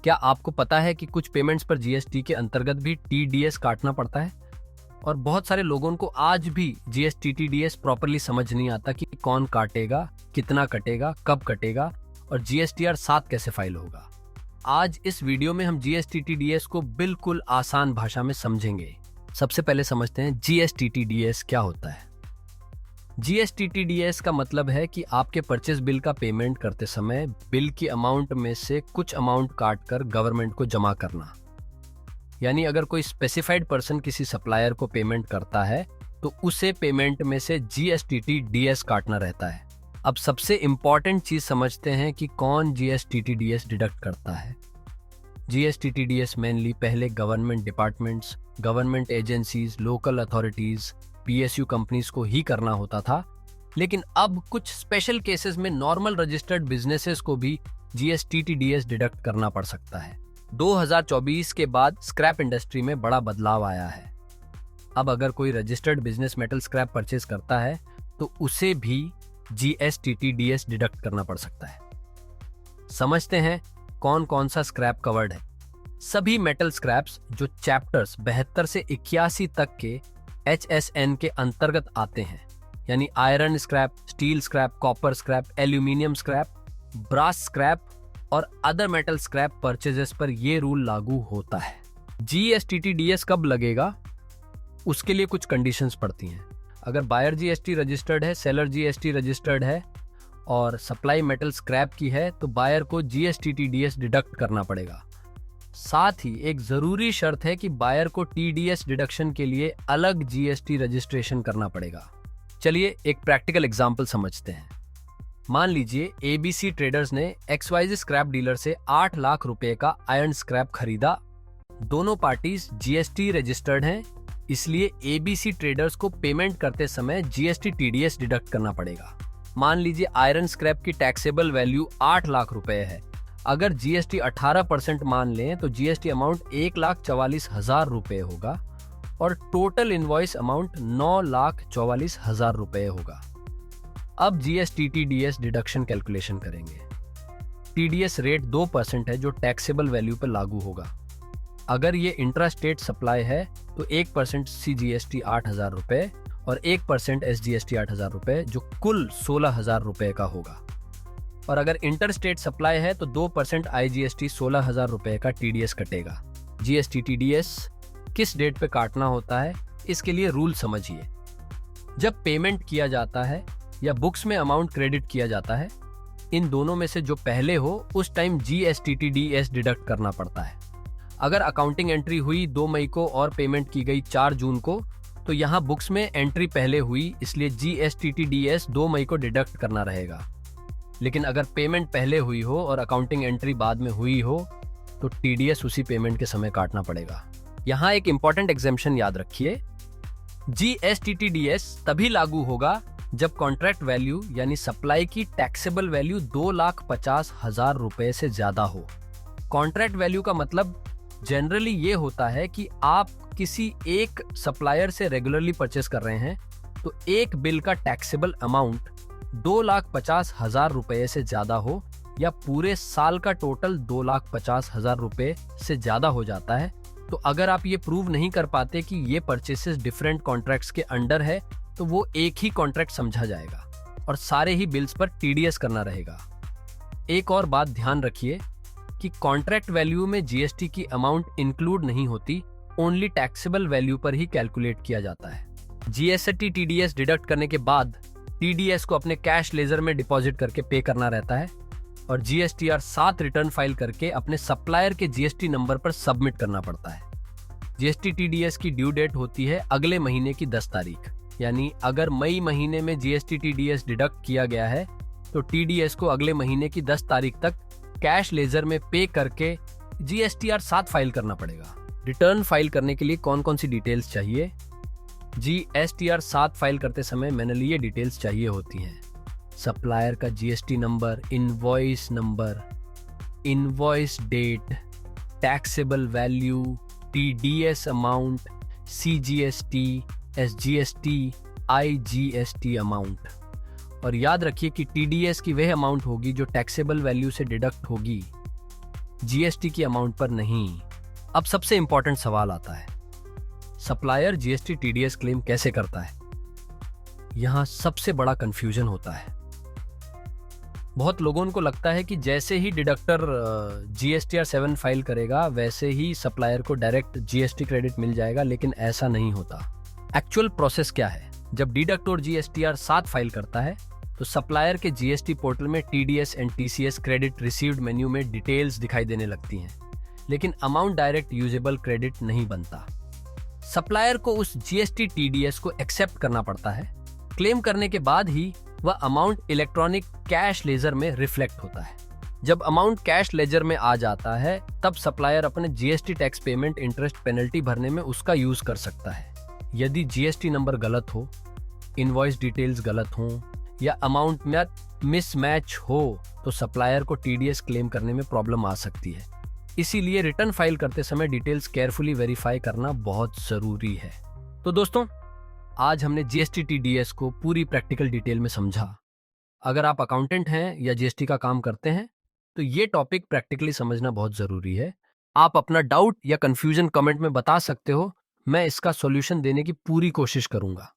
क्या आपको पता है कि कुछ पेमेंट्स पर जीएसटी के अंतर्गत भी टीडीएस काटना पड़ता है? और बहुत सारे लोगों को आज भी जीएसटी टीडीएस प्रॉपरली समझ नहीं आता कि कौन काटेगा, कितना कटेगा, कब कटेगा और जीएसटीआर 7 कैसे फाइल होगा। आज इस वीडियो में हम जीएसटी टीडीएस को बिल्कुल आसान भाषा में समझेंगे। सबसे पहले समझते हैं जीएसटी टीडीएस क्या होता है। जीएसटी टीडीएस का मतलब है कि आपके परचेज बिल का पेमेंट करते समय बिल की अमाउंट में से कुछ अमाउंट काट कर गवर्नमेंट को जमा करना। यानी अगर कोई स्पेसिफाइड पर्सन किसी सप्लायर को पेमेंट करता है तो उसे पेमेंट में से जीएसटी टीडीएस काटना रहता है। अब सबसे इंपॉर्टेंट चीज समझते हैं कि कौन जीएसटी टीडीएस डिडक्ट करता है। जीएसटी टीडीएस मेनली पहले government departments, government agencies, local authorities, PSU companies को ही करना होता था, लेकिन अब कुछ स्पेशल केसेस में नॉर्मल रजिस्टर्ड बिजनेसेस को भी जीएसटी टीडीएस डिडक्ट करना पड़ सकता है। 2024 के बाद स्क्रैप इंडस्ट्री में बड़ा बदलाव आया है। अब अगर कोई registered business metal scrap purchase करता है तो उसे भी जीएसटी टीडीएस डिडक्ट करना पड़ सकता है। समझते हैं कौन कौन सा स्क्रैप कवर्ड है। सभी मेटल स्क्रैप्स जो चैप्टर्स 72 से 81 तक के HSN के अंतर्गत आते हैं, यानी iron scrap, steel scrap, copper scrap, aluminium scrap, brass scrap और अदर मेटल स्क्रैप परचेजेस पर यह रूल लागू होता है। जीएसटी टीडीएस कब लगेगा, उसके लिए कुछ कंडीशंस पड़ती हैं। अगर बायर जीएसटी रजिस्टर्ड है, सेलर जीएसटी रजिस्टर्ड है और सप्लाई मेटल स्क्रैप की है तो बायर को जीएसटी टीडीएस डिडक्ट करना पड़ेगा। साथ ही एक जरूरी शर्त है कि बायर को टीडीएस डिडक्शन के लिए अलग जीएसटी रजिस्ट्रेशन करना पड़ेगा। चलिए एक प्रैक्टिकल एग्जांपल समझते हैं। मान लीजिए एबीसी ट्रेडर्स ने एक्सवाइजी स्क्रैप डीलर से 8 लाख रुपए का आयरन स्क्रैप खरीदा। दोनों पार्टीज जीएसटी रजिस्टर्ड हैं, इसलिए एबीसी ट्रेडर्स को पेमेंट करते समय जीएसटी टीडीएस डिडक्ट करना पड़ेगा। मान लीजिए आयरन स्क्रैप की टैक्सेबल वैल्यू 8 लाख रुपए है। अगर जीएसटी 18% मान लें तो जीएसटी अमाउंट 1,44,000 रुपए होगा और टोटल इनवॉइस अमाउंट 9,44,000 रुपए होगा। अब जीएसटी टीडीएस डिडक्शन कैलकुलेशन करेंगे। टीडीएस रेट 2% है जो टैक्सेबल वैल्यू पर लागू होगा। अगर ये इंट्रा स्टेट सप्लाई है तो 1% सीजीएसटी 8,000 रुपए और 1% एसजीएसटी 8,000 रुपए, जो कुल 16,000 रुपए का होगा। और अगर इंटर स्टेट सप्लाई है तो 2% आईजीएसटी 16,000 रुपए का टीडीएस कटेगा। जीएसटी टीडीएस किस डेट पे काटना होता है, इसके लिए रूल समझिए। जब पेमेंट किया जाता है या बुक्स में अमाउंट क्रेडिट किया जाता है, इन दोनों में से जो पहले हो उस टाइम जीएसटी टीडीएस डिडक्ट करना पड़ता है। अगर अकाउंटिंग एंट्री हुई 2 मई को और पेमेंट की गई 4 जून को, तो यहाँ बुक्स में एंट्री पहले हुई, इसलिए जीएसटी टीडीएस 2 मई को डिडक्ट करना रहेगा। लेकिन अगर पेमेंट पहले हुई हो और अकाउंटिंग एंट्री बाद में हुई हो तो टीडीएस उसी पेमेंट के समय काटना पड़ेगा। यहाँ एक इंपॉर्टेंट एग्जेम्पशन याद रखिए। जीएसटी टीडीएस तभी लागू होगा जब कॉन्ट्रैक्ट वैल्यू यानी सप्लाई की टैक्सेबल वैल्यू 2,50,000 रुपए से ज्यादा हो। कॉन्ट्रैक्ट वैल्यू का मतलब जनरली ये होता है कि आप किसी एक सप्लायर से रेगुलरली परचेस कर रहे हैं तो एक बिल का टैक्सेबल अमाउंट 2,50,000 रुपए से ज्यादा हो या पूरे साल का टोटल 2,50,000 रुपए से ज्यादा हो जाता है, तो अगर आप ये प्रूव नहीं कर पाते कि ये परचेसेस डिफरेंट कॉन्ट्रैक्ट्स के अंडर है तो वो एक ही कॉन्ट्रैक्ट समझा जाएगा और सारे ही बिल्स पर टीडीएस करना रहेगा। एक और बात ध्यान रखिए कि कॉन्ट्रैक्ट वैल्यू में जीएसटी की अमाउंट इंक्लूड नहीं होती, ओनली टैक्सेबल वैल्यू पर ही कैलकुलेट किया जाता है। जीएसटी टीडीएस डिडक्ट करने के बाद टीडीएस को अपने कैश लेजर में डिपॉजिट करके पे करना रहता है और जीएसटीआर 7 रिटर्न फाइल करके अपने सप्लायर के जीएसटी नंबर पर सबमिट करना पड़ता है। जीएसटी टीडीएस की ड्यू डेट होती है अगले महीने की 10 तारीख, यानी अगर मई महीने में जीएसटी टीडीएस डिडक्ट किया गया है तो टीडीएस को अगले महीने की 10 तारीख तक कैश लेजर में पे करके जीएसटीआर 7 फाइल करना पड़ेगा। रिटर्न फाइल करने के लिए कौन कौन सी डिटेल्स चाहिए? जीएसटीआर 7 फाइल करते समय मैनुअली ये डिटेल्स चाहिए होती हैं। सप्लायर का GST number, invoice date, taxable value, TDS amount, CGST, SGST, IGST amount. और याद रखिए कि टीडीएस की वह अमाउंट होगी जो टैक्सेबल वैल्यू से डिडक्ट होगी। जीएसटी की अमाउंट पर नहीं। अब सबसे इंपॉर्टेंट सवाल आता है, सप्लायर जीएसटी टीडीएस क्लेम कैसे करता है? यहां सबसे बड़ा कंफ्यूजन होता है। बहुत लोगों को लगता है कि जैसे ही डिडक्टर जीएसटीआर 7 फाइल करेगा वैसे ही सप्लायर को डायरेक्ट जीएसटी क्रेडिट मिल जाएगा, लेकिन ऐसा नहीं होता। एक्चुअल प्रोसेस क्या है? जब डिडक्टर जीएसटीआर 7 फाइल करता है तो सप्लायर के जीएसटी पोर्टल में TDS and TCS credit received menu में डिटेल्स दिखाई देने लगती हैं, लेकिन अमाउंट डायरेक्ट यूजेबल क्रेडिट नहीं बनता। सप्लायर को उस जीएसटी टीडीएस को एक्सेप्ट करना पड़ता है। क्लेम करने के बाद ही वह अमाउंट इलेक्ट्रॉनिक कैश लेजर में रिफ्लेक्ट होता है। जब अमाउंट कैश लेजर में आ जाता है तब सप्लायर अपने GST tax payment interest penalty भरने में उसका यूज कर सकता है। यदि जीएसटी नंबर गलत हो, इनवॉइस डिटेल्स गलत हों या अमाउंट में मिसमैच हो तो सप्लायर को टीडीएस क्लेम करने में प्रॉब्लम आ सकती है। इसीलिए रिटर्न फाइल करते समय डिटेल्स केयरफुली वेरीफाई करना बहुत जरूरी है। तो दोस्तों, आज हमने जीएसटी टीडीएस को पूरी प्रैक्टिकल डिटेल में समझा। अगर आप अकाउंटेंट हैं या जीएसटी का काम करते हैं तो ये टॉपिक प्रैक्टिकली समझना बहुत जरूरी है। आप अपना डाउट या कंफ्यूजन कमेंट में बता सकते हो, मैं इसका सॉल्यूशन देने की पूरी कोशिश करूंगा।